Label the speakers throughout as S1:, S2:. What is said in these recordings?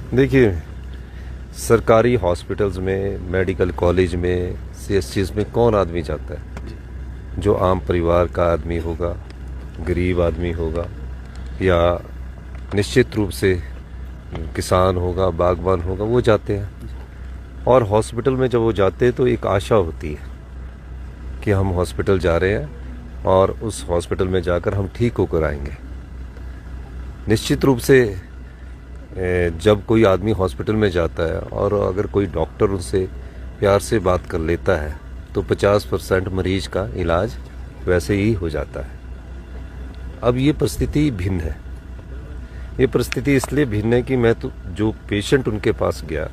S1: देखिए, सरकारी हॉस्पिटल्स में, मेडिकल कॉलेज में, सीएससीज में कौन आदमी जाता है? जो आम परिवार का आदमी होगा, गरीब आदमी होगा, या निश्चित रूप से किसान होगा, बागबान होगा, वो जाते हैं। और हॉस्पिटल में जब वो जाते हैं तो एक आशा होती है कि हम हॉस्पिटल जा रहे हैं और उस हॉस्पिटल में जाकर हम ठीक होकर आएंगे। निश्चित रूप से जब कोई आदमी हॉस्पिटल में जाता है और अगर कोई डॉक्टर उनसे प्यार से बात कर लेता है तो 50% मरीज का इलाज वैसे ही हो जाता है। अब ये परिस्थिति भिन्न है। ये परिस्थिति इसलिए भिन्न है कि मैं तो जो पेशेंट उनके पास गया,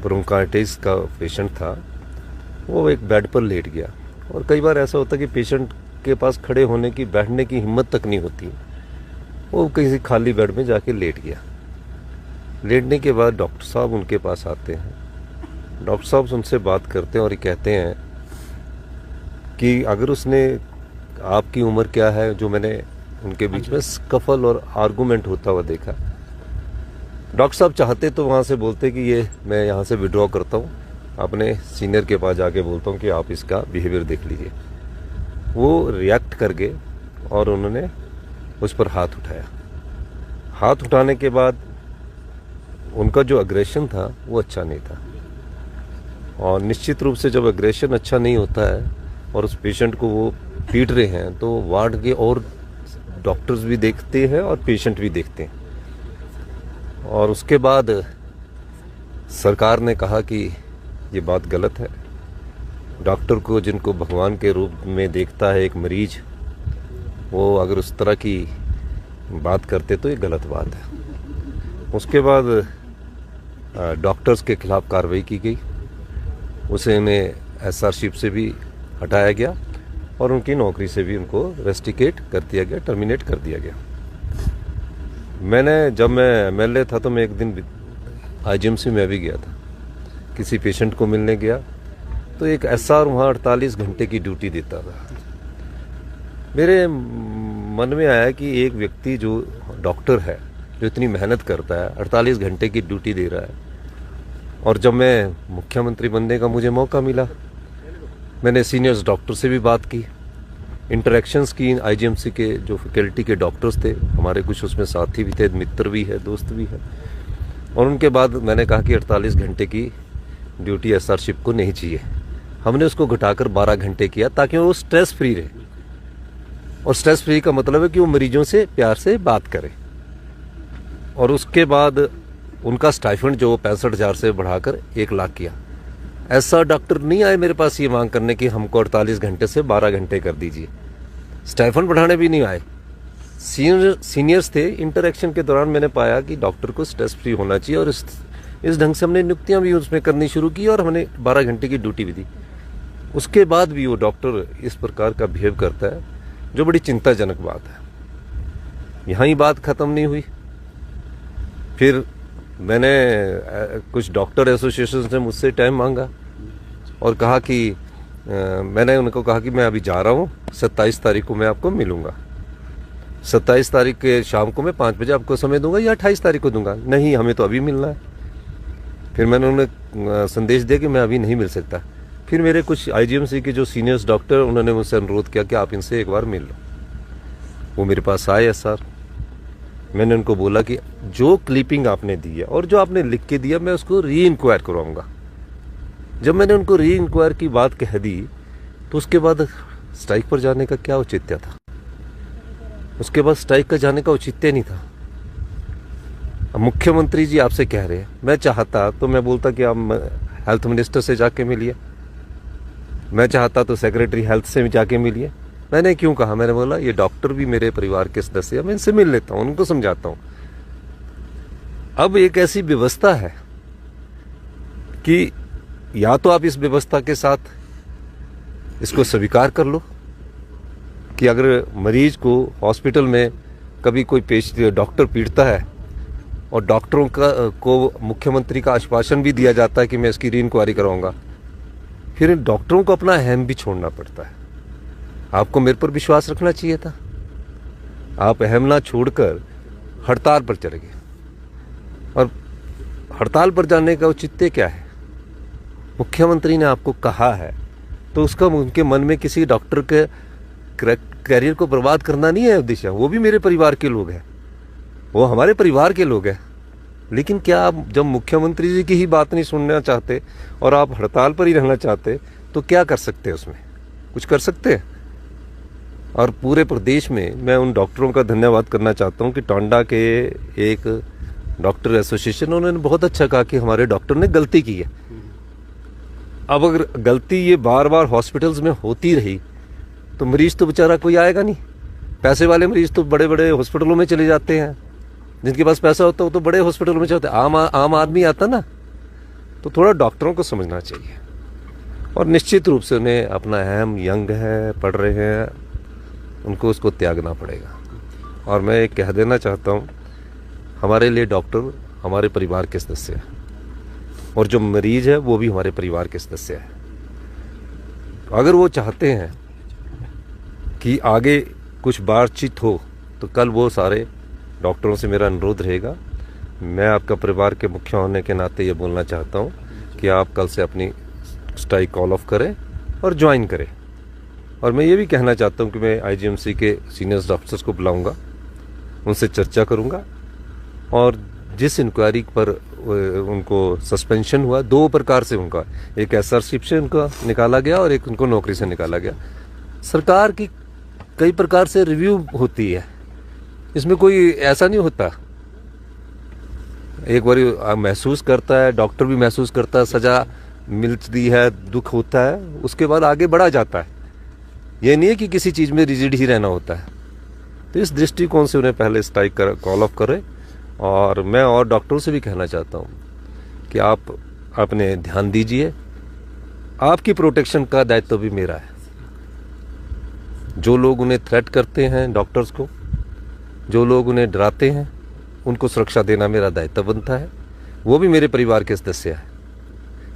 S1: ब्रोंकाइटिस का पेशेंट था, वो एक बेड पर लेट गया। और कई बार ऐसा होता है कि पेशेंट के पास खड़े होने की, बैठने की हिम्मत तक नहीं होती। वो किसी खाली बेड में जाके लेट गया। लेटने के बाद डॉक्टर साहब उनके पास आते हैं। डॉक्टर साहब उनसे बात करते हैं और ये कहते हैं कि अगर उसने, आपकी उम्र क्या है, जो मैंने उनके बीच में स्कफल और आर्गूमेंट होता हुआ देखा। डॉक्टर साहब चाहते तो वहाँ से बोलते कि ये मैं यहाँ से विड्रॉ करता हूँ, अपने सीनियर के पास जाके बोलता हूँ कि आप इसका बिहेवियर देख लीजिए। वो रिएक्ट कर गए और उन्होंने उस पर हाथ उठाया। हाथ उठाने के बाद उनका जो अग्रेशन था वो अच्छा नहीं था। और निश्चित रूप से जब अग्रेशन अच्छा नहीं होता है और उस पेशेंट को वो पीट रहे हैं तो वार्ड के और डॉक्टर्स भी देखते हैं और पेशेंट भी देखते हैं। और उसके बाद सरकार ने कहा कि ये बात गलत है। डॉक्टर को, जिनको भगवान के रूप में देखता है एक मरीज, वो अगर उस तरह की बात करते तो ये गलत बात है। उसके बाद डॉक्टर्स के खिलाफ कार्रवाई की गई। उसे उन्हें एसआरशिप से भी हटाया गया और उनकी नौकरी से भी उनको रेस्टिकेट कर दिया गया, टर्मिनेट कर दिया गया। जब मैं एमएलए था तो मैं एक दिन आईजीएमसी में भी गया था। किसी पेशेंट को मिलने गया तो एक एसआर वहाँ 48 घंटे की ड्यूटी देता था। मेरे मन में आया कि एक व्यक्ति जो डॉक्टर है, जो इतनी मेहनत करता है, 48 घंटे की ड्यूटी दे रहा है। और जब मैं मुख्यमंत्री बनने का मुझे मौका मिला, मैंने सीनियर्स डॉक्टर से भी बात की, इंटरेक्शंस की। आईजीएमसी के जो फैकल्टी के डॉक्टर्स थे, हमारे कुछ उसमें साथी भी थे, मित्र भी है, दोस्त भी है। और उनके बाद मैंने कहा कि 48 घंटे की ड्यूटी एसआरशिप को नहीं चाहिए। हमने उसको घटाकर 12 घंटे किया ताकि वो स्ट्रेस फ्री रहे। और स्ट्रेस फ्री का मतलब है कि वो मरीजों से प्यार से बात करे। और उसके बाद उनका स्टाइफंड जो 65,000 से बढ़ाकर 1 लाख किया। ऐसा डॉक्टर नहीं आए मेरे पास ये मांग करने की हमको 48 घंटे से 12 घंटे कर दीजिए। स्टाइफंड बढ़ाने भी नहीं आए। सीनियर्स थे। इंटरेक्शन के दौरान मैंने पाया कि डॉक्टर को स्ट्रेस फ्री होना चाहिए और इस ढंग से हमने नियुक्तियां भी उसमें करनी शुरू की और हमने 12 घंटे की ड्यूटी भी दी। उसके बाद भी वो डॉक्टर इस प्रकार का बिहेव करता है, जो बड़ी चिंताजनक बात है। यहाँ ही बात खत्म नहीं हुई। फिर मैंने कुछ डॉक्टर एसोसिएशन से मुझसे टाइम मांगा और कहा कि मैंने उनको कहा कि मैं अभी जा रहा हूँ, 27 तारीख को मैं आपको मिलूंगा। 27 तारीख के शाम को मैं 5 बजे आपको समय दूंगा या 28 तारीख को दूंगा। नहीं, हमें तो अभी मिलना है। फिर मैंने उन्हें संदेश दिया कि मैं अभी नहीं मिल सकता। फिर मेरे कुछ आईजीएमसी के जो सीनियर्स डॉक्टर, उन्होंने मुझसे अनुरोध किया कि आप इनसे एक बार मिल लो। वो मेरे पास आए सर। मैंने उनको बोला कि जो क्लिपिंग आपने दी है और जो आपने लिख के दिया, मैं उसको री इंक्वायर करवाऊंगा। जब मैंने उनको री इंक्वायर की बात कह दी तो उसके बाद स्ट्राइक पर जाने का क्या औचित्य था? उसके बाद स्ट्राइक का जाने का औचित्य नहीं था। अब मुख्यमंत्री जी आपसे कह रहे हैं, मैं चाहता तो मैं बोलता कि आप हेल्थ मिनिस्टर से जाके मिलिए। मैं चाहता तो सेक्रेटरी हेल्थ से भी जाके मिलिए। मैंने क्यों कहा? मैंने बोला ये डॉक्टर भी मेरे परिवार के सदस्य हैं, मैं इनसे मिल लेता हूँ, उनको समझाता हूँ। अब एक ऐसी व्यवस्था है कि या तो आप इस व्यवस्था के साथ इसको स्वीकार कर लो कि अगर मरीज को हॉस्पिटल में कभी कोई डॉक्टर पीटता है और डॉक्टरों को मुख्यमंत्री का आश्वासन भी दिया जाता है कि मैं इसकी री इंक्वायरी कराऊंगा, फिर डॉक्टरों को अपना अहम भी छोड़ना पड़ता है। आपको मेरे पर विश्वास रखना चाहिए था। आप अहम ना छोड़कर हड़ताल पर चले गए। हड़ताल पर जाने का औचित्य क्या है? मुख्यमंत्री ने आपको कहा है तो उसका उनके मन में किसी डॉक्टर के करियर को बर्बाद करना नहीं है उद्देश्य। वो भी मेरे परिवार के लोग हैं, वो हमारे परिवार के लोग हैं। लेकिन क्या आप जब मुख्यमंत्री जी की ही बात नहीं सुनना चाहते और आप हड़ताल पर ही रहना चाहते तो क्या कर सकते हैं? उसमें कुछ कर सकते हैं। और पूरे प्रदेश में मैं उन डॉक्टरों का धन्यवाद करना चाहता हूं कि टांडा के एक डॉक्टर एसोसिएशन, उन्होंने बहुत अच्छा कहा कि हमारे डॉक्टर ने गलती की है। अब अगर गलती ये बार बार हॉस्पिटल्स में होती रही तो मरीज तो बेचारा कोई आएगा नहीं। पैसे वाले मरीज तो बड़े बड़े हॉस्पिटलों में चले जाते हैं, जिनके पास पैसा होता है वो तो बड़े हॉस्पिटलों में जाते हैं। आम आदमी आता ना, तो थोड़ा डॉक्टरों को समझना चाहिए। और निश्चित रूप से उन्हें अपना अहम यंग है, पढ़ रहे हैं, उनको उसको त्यागना पड़ेगा। और मैं एक कह देना चाहता हूँ, हमारे लिए डॉक्टर हमारे परिवार के सदस्य है और जो मरीज है वो भी हमारे परिवार के सदस्य है। अगर वो चाहते हैं कि आगे कुछ बातचीत हो तो कल वो सारे डॉक्टरों से मेरा अनुरोध रहेगा। मैं आपका परिवार के मुखिया होने के नाते ये बोलना चाहता हूँ कि आप कल से अपनी स्ट्राइक कॉल ऑफ करें और ज्वाइन करें। और मैं ये भी कहना चाहता हूँ कि मैं आईजीएमसी के सीनियर डॉक्टर्स को बुलाऊंगा, उनसे चर्चा करूंगा और जिस इंक्वायरी पर उनको सस्पेंशन हुआ, दो प्रकार से उनका, एक एसआरशिप से उनका निकाला गया और एक उनको नौकरी से निकाला गया। सरकार की कई प्रकार से रिव्यू होती है, इसमें कोई ऐसा नहीं होता। एक बार महसूस करता है, डॉक्टर भी महसूस करता है, सजा मिलती है, दुख होता है, उसके बाद आगे बढ़ा जाता है। ये नहीं है कि किसी चीज में रिजिड ही रहना होता है। तो इस दृष्टिकोण से उन्हें पहले स्ट्राइक कॉल ऑफ करें। और मैं और डॉक्टरों से भी कहना चाहता हूँ कि आप अपने ध्यान दीजिए, आपकी प्रोटेक्शन का दायित्व भी मेरा है। जो लोग उन्हें थ्रेट करते हैं डॉक्टर्स को, जो लोग उन्हें डराते हैं, उनको सुरक्षा देना मेरा दायित्व बनता है। वो भी मेरे परिवार के सदस्य हैं।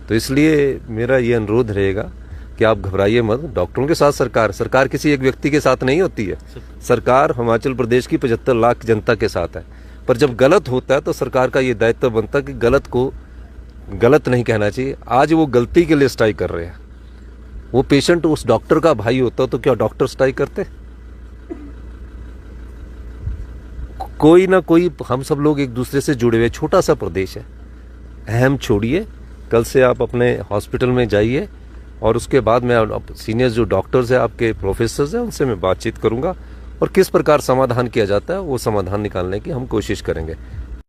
S1: तो इसलिए मेरा ये अनुरोध रहेगा कि आप घबराइए मत। डॉक्टरों के साथ सरकार किसी एक व्यक्ति के साथ नहीं होती है। सरकार हिमाचल प्रदेश की 75 लाख जनता के साथ है। पर जब गलत होता है तो सरकार का ये दायित्व बनता है कि गलत को गलत नहीं कहना चाहिए। आज वो गलती के लिए स्ट्राइक कर रहे हैं। वो पेशेंट उस डॉक्टर का भाई होता तो क्या डॉक्टर स्ट्राइक करते? कोई ना कोई, हम सब लोग एक दूसरे से जुड़े हुए, छोटा सा प्रदेश है। अहम छोड़िए, कल से आप अपने हॉस्पिटल में जाइए और उसके बाद मैं सीनियर जो डॉक्टर्स हैं, आपके प्रोफेसर्स हैं, उनसे मैं बातचीत करूंगा और किस प्रकार समाधान किया जाता है वो समाधान निकालने की हम कोशिश करेंगे।